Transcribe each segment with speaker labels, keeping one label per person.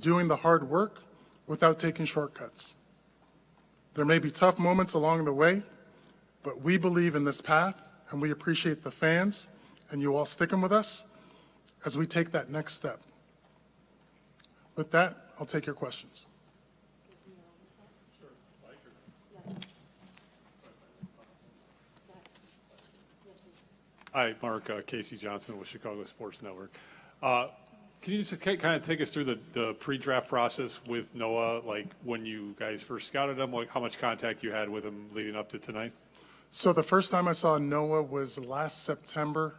Speaker 1: doing the hard work without taking shortcuts. There may be tough moments along the way, but we believe in this path, and we appreciate the fans and you all sticking with us as we take that next step. With that, I'll take your questions.
Speaker 2: Hi, Marc. Casey Johnson with Chicago Sports Network. Can you just kind of take us through the pre-draft process with Noah, like when you guys first scouted him, how much contact you had with him leading up to tonight?
Speaker 1: So the first time I saw Noah was last September.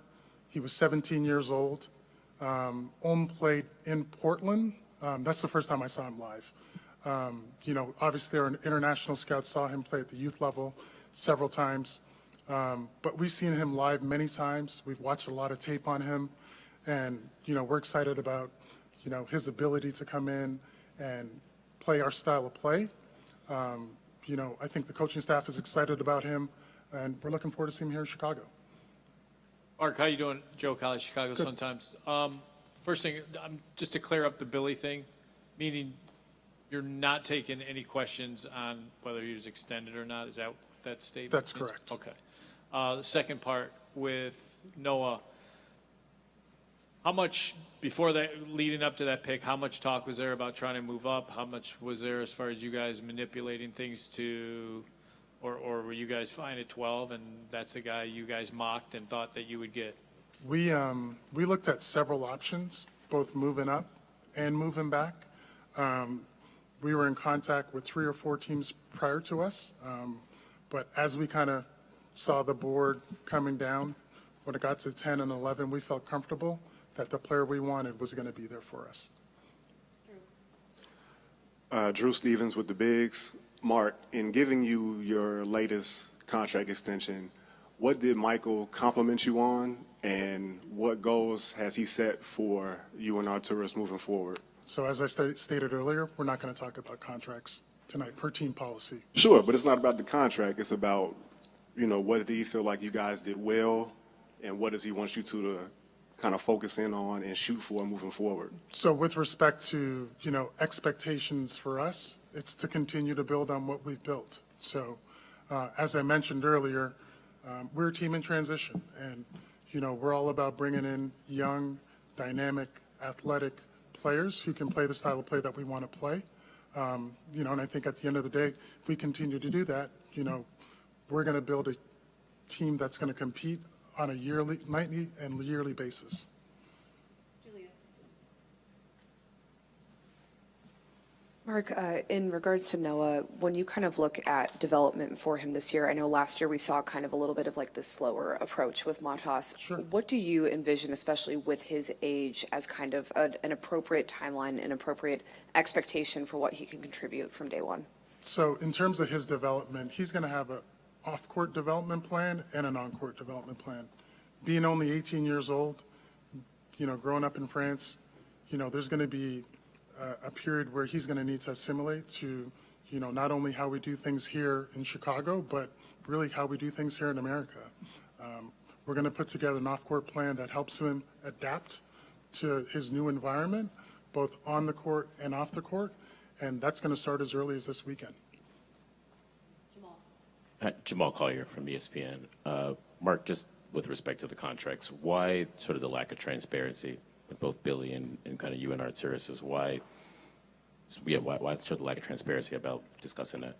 Speaker 1: He was 17 years old. Played in Portland. That's the first time I saw him live. Obviously there are international scouts, saw him play at the youth level several times. But we've seen him live many times. We've watched a lot of tape on him. And, we're excited about, his ability to come in and play our style of play. I think the coaching staff is excited about him, and we're looking forward to seeing him here in Chicago.
Speaker 3: Marc, how you doing? Joe College, Chicago
Speaker 1: Good.
Speaker 3: Sun-Times. First thing, just to clear up the Billy thing, meaning you're not taking any questions on whether he was extended or not. Is that statement?
Speaker 1: That's correct.
Speaker 3: Okay. The second part with Noah, how much, before that, leading up to that pick, how much talk was there about trying to move up? How much was there as far as you guys manipulating things to, or were you guys fine at 12 and that's the guy you guys mocked and thought that you would get?
Speaker 1: We looked at several options, both moving up and moving back. We were in contact with 3 or 4 teams prior to us, but as we kind of saw the board coming down, when it got to 10 and 11, we felt comfortable that the player we wanted was going to be there for us.
Speaker 4: Drew Stevens with the Bigs. Marc, in giving you your latest contract extension, what did Michael compliment you on, and what goals has he set for you and Arturas moving forward?
Speaker 1: So as I stated earlier, we're not going to talk about contracts tonight per team policy.
Speaker 4: Sure, but it's not about the contract. It's about, what do you feel like you guys did well, and what does he want you to kind of focus in on and shoot for moving forward?
Speaker 1: So with respect to, expectations for us, it's to continue to build on what we've built. So as I mentioned earlier, we're a team in transition, and, we're all about bringing in young, dynamic, athletic players who can play the style of play that we want to play. And I think at the end of the day, if we continue to do that, we're going to build a team that's going to compete on a nightly and yearly basis.
Speaker 5: Julia. Marc, in regards to Noah, when you kind of look at development for him this year, I know last year we saw kind of a little bit of like the slower approach with Matas.
Speaker 1: Sure.
Speaker 5: What do you envision, especially with his age, as kind of an appropriate timeline, an appropriate expectation for what he can contribute from day one?
Speaker 1: So in terms of his development, he's going to have an off-court development plan and an on-court development plan. Being only 18 years old, growing up in France, there's going to be a period where he's going to need to assimilate to, not only how we do things here in Chicago, but really how we do things here in America. We're going to put together an off-court plan that helps him adapt to his new environment, both on the court and off the court, and that's going to start as early as this weekend.
Speaker 6: Jamal Collier from ESPN. Marc, just with respect to the contracts, why sort of the lack of transparency with both Billy and kind of you and Arturas? Why sort of the lack of transparency about discussing that?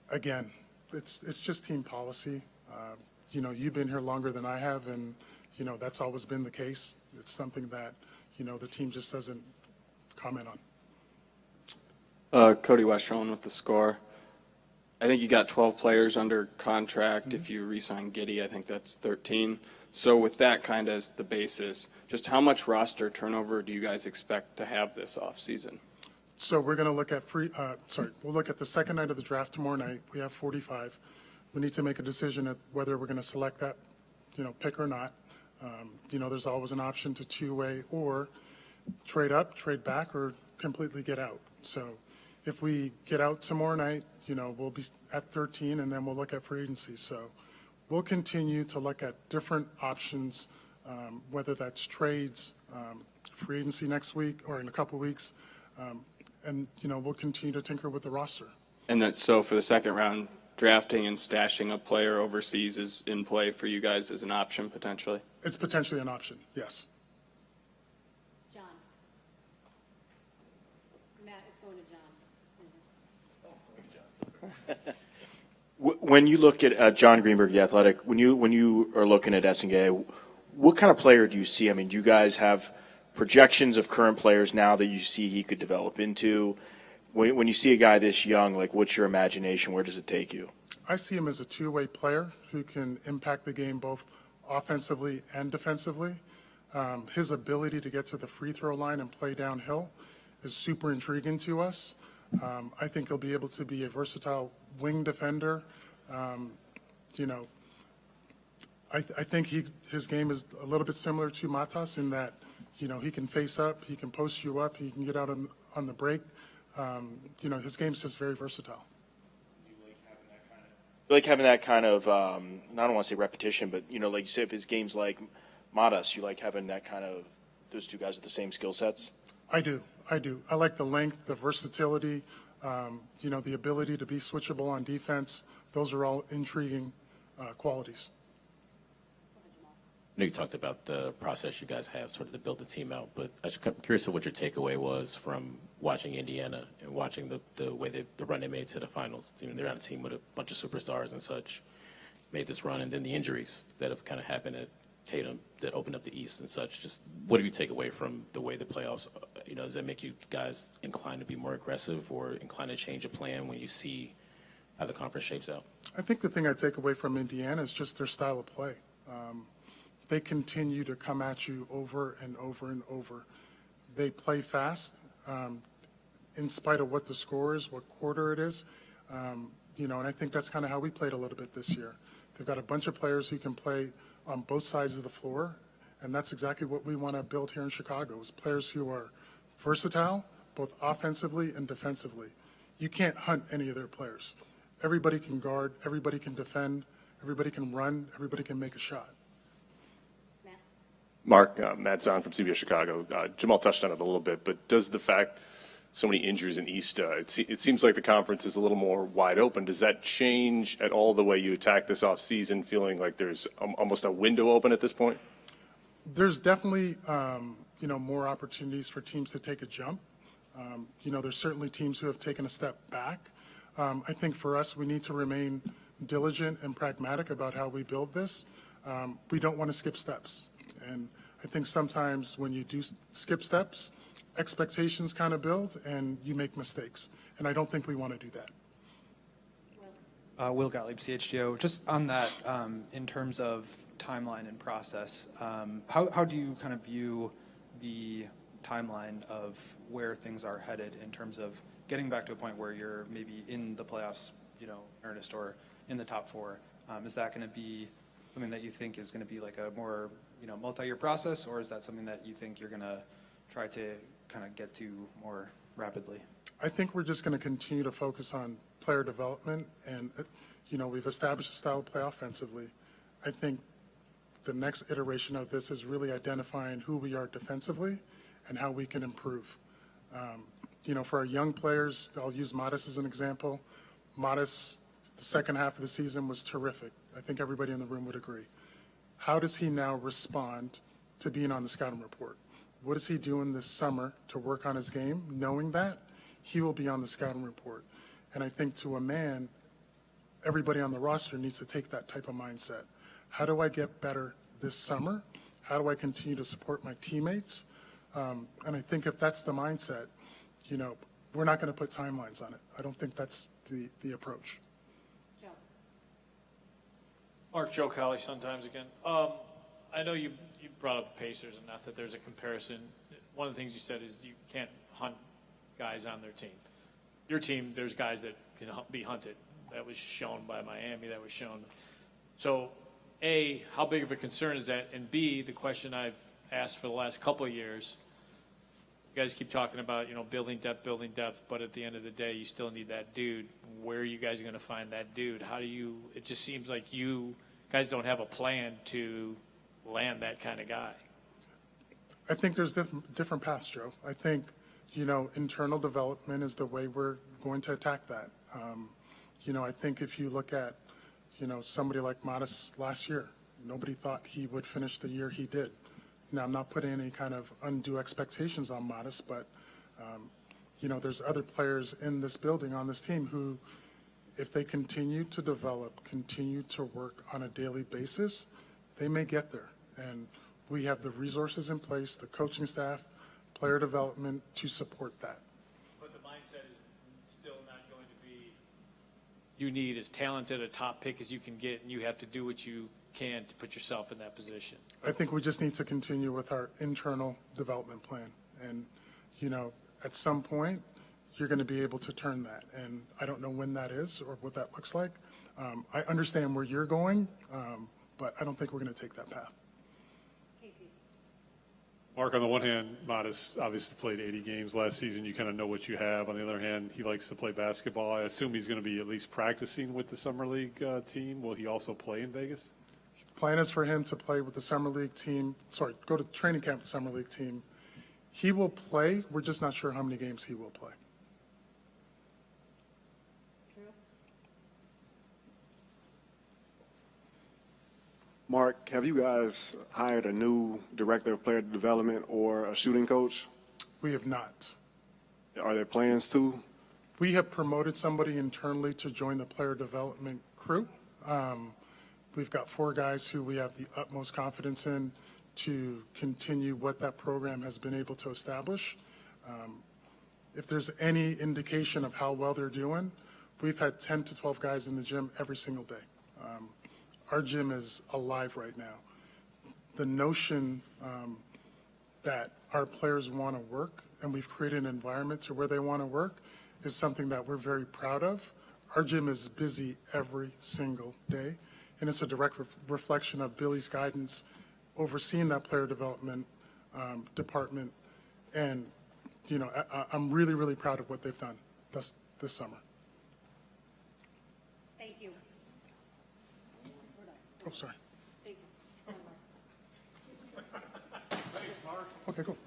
Speaker 1: Again, it's just team policy. You've been here longer than I have, and, that's always been the case. It's something that, the team just doesn't comment on.
Speaker 7: Cody Westrone with The Score. I think you got 12 players under contract. If you re-sign Giddey, I think that's 13. So with that kind of as the basis, just how much roster turnover do you guys expect to have this offseason?
Speaker 1: So we're going to look at we'll look at the second night of the draft tomorrow night. We have 45. We need to make a decision at whether we're going to select that, pick or not. There's always an option to two-way or trade up, trade back, or completely get out. So if we get out tomorrow night, we'll be at 13, and then we'll look at free agency. So we'll continue to look at different options, whether that's trades, free agency next week or in a couple weeks, And, we'll continue to tinker with the roster.
Speaker 7: And that, so for the second round, drafting and stashing a player overseas is in play for you guys as an option potentially?
Speaker 1: It's potentially an option, yes.
Speaker 8: John. Matt, it's going to John.
Speaker 9: When you look at John Greenberg, the Athletic, when you are looking at Essingay, what kind of player do you see? I mean, do you guys have projections of current players now that you see he could develop into? When you see a guy this young, like, what's your imagination? Where does it take you?
Speaker 1: I see him as a two-way player who can impact the game both offensively and defensively. His ability to get to the free throw line and play downhill is super intriguing to us. I think he'll be able to be a versatile wing defender. I think his game is a little bit similar to Matas in that, he can face up, he can post you up, he can get out on the break. His game's just very versatile.
Speaker 9: You like having that kind of, I don't want to say repetition, but, like you say, if his game's like Matas, you like having that kind of, those two guys with the same skill sets?
Speaker 1: I do. I like the length, the versatility, the ability to be switchable on defense. Those are all intriguing qualities.
Speaker 6: I know you talked about the process you guys have sort of to build the team out, but I'm just kind of curious of what your takeaway was from watching Indiana and watching the way the run they made to the finals. They're on a team with a bunch of superstars and such, made this run, and then the injuries that have kind of happened at Tatum that opened up the East and such. Just what do you take away from the way the playoffs, does that make you guys inclined to be more aggressive or inclined to change a plan when you see how the conference shapes out?
Speaker 1: I think the thing I take away from Indiana is just their style of play. They continue to come at you over and over and over. They play fast, in spite of what the score is, what quarter it is. And I think that's kind of how we played a little bit this year. They've got a bunch of players who can play on both sides of the floor, and that's exactly what we want to build here in Chicago, is players who are versatile, both offensively and defensively. You can't hunt any of their players. Everybody can guard, everybody can defend, everybody can run, everybody can make a shot.
Speaker 10: Marc, Matt Zahn from CBS Chicago. Jamal touched on it a little bit, but does the fact so many injuries in East, it seems like the conference is a little more wide open. Does that change at all the way you attack this offseason, feeling like there's almost a window open at this point?
Speaker 1: There's definitely, more opportunities for teams to take a jump. There's certainly teams who have taken a step back. I think for us, we need to remain diligent and pragmatic about how we build this. We don't want to skip steps. And I think sometimes when you do skip steps, expectations kind of build and you make mistakes. And I don't think we want to do that.
Speaker 11: Will Gottlieb, CHGO. Just on that, in terms of timeline and process, how do you kind of view the timeline of where things are headed in terms of getting back to a point where you're maybe in the playoffs, earnest, or in the top four? Is that going to be something that you think is going to be like a more, multi-year process, or is that something that you think you're going to try to kind of get to more rapidly?
Speaker 1: I think we're just going to continue to focus on player development, and we've established a style of play offensively. I think the next iteration of this is really identifying who we are defensively and how we can improve. For our young players, I'll use Modest as an example. Modest, the second half of the season was terrific. I think everybody in the room would agree. How does he now respond to being on the scouting report? What is he doing this summer to work on his game, knowing that he will be on the scouting report? And I think to a man, everybody on the roster needs to take that type of mindset. How do I get better this summer? How do I continue to support my teammates? And I think if that's the mindset, we're not going to put timelines on it. I don't think that's the approach.
Speaker 8: Joe.
Speaker 3: Mark, Joe Colley, sometimes again. I know you brought up the Pacers, and not that there's a comparison. One of the things you said is you can't hunt guys on their team. Your team, there's guys that can be hunted. That was shown by Miami. That was shown. So, A, how big of a concern is that? And B, the question I've asked for the last couple of years, you guys keep talking about, building depth, but at the end of the day, you still need that dude. Where are you guys going to find that dude? It just seems like you guys don't have a plan to land that kind of guy.
Speaker 1: I think there's different paths, Joe. I think, internal development is the way we're going to attack that. I think if you look at, somebody like Modest last year, nobody thought he would finish the year he did. Now, I'm not putting any kind of undue expectations on Modest, but, there's other players in this building, on this team, who, if they continue to develop, continue to work on a daily basis, they may get there. And we have the resources in place, the coaching staff, player development to support that.
Speaker 3: But the mindset is still not going to be, you need as talented a top pick as you can get, and you have to do what you can to put yourself in that position.
Speaker 1: I think we just need to continue with our internal development plan. And, at some point, you're going to be able to turn that. And I don't know when that is or what that looks like. I understand where you're going, but I don't think we're going to take that path.
Speaker 8: Casey.
Speaker 2: Mark, on the one hand, Modest obviously played 80 games last season. You kind of know what you have. On the other hand, he likes to play basketball. I assume he's going to be at least practicing with the Summer League team. Will he also play in Vegas?
Speaker 1: Plan is for him to play with the Summer League team, go to training camp with the Summer League team. He will play. We're just not sure how many games he will play.
Speaker 8: Drew.
Speaker 4: Mark, have you guys hired a new director of player development or a shooting coach?
Speaker 1: We have not.
Speaker 4: Are there plans to?
Speaker 1: We have promoted somebody internally to join the player development crew. We've got 4 guys who we have the utmost confidence in to continue what that program has been able to establish. If there's any indication of how well they're doing, we've had 10 to 12 guys in the gym every single day. Our gym is alive right now. The notion that our players want to work and we've created an environment to where they want to work is something that we're very proud of. Our gym is busy every single day, and it's a direct reflection of Billy's guidance overseeing that player development department. And, I'm really, really proud of what they've done this summer.
Speaker 8: Thank you. We're done.
Speaker 1: Oh, sorry.
Speaker 8: Thank you.
Speaker 1: Okay, cool.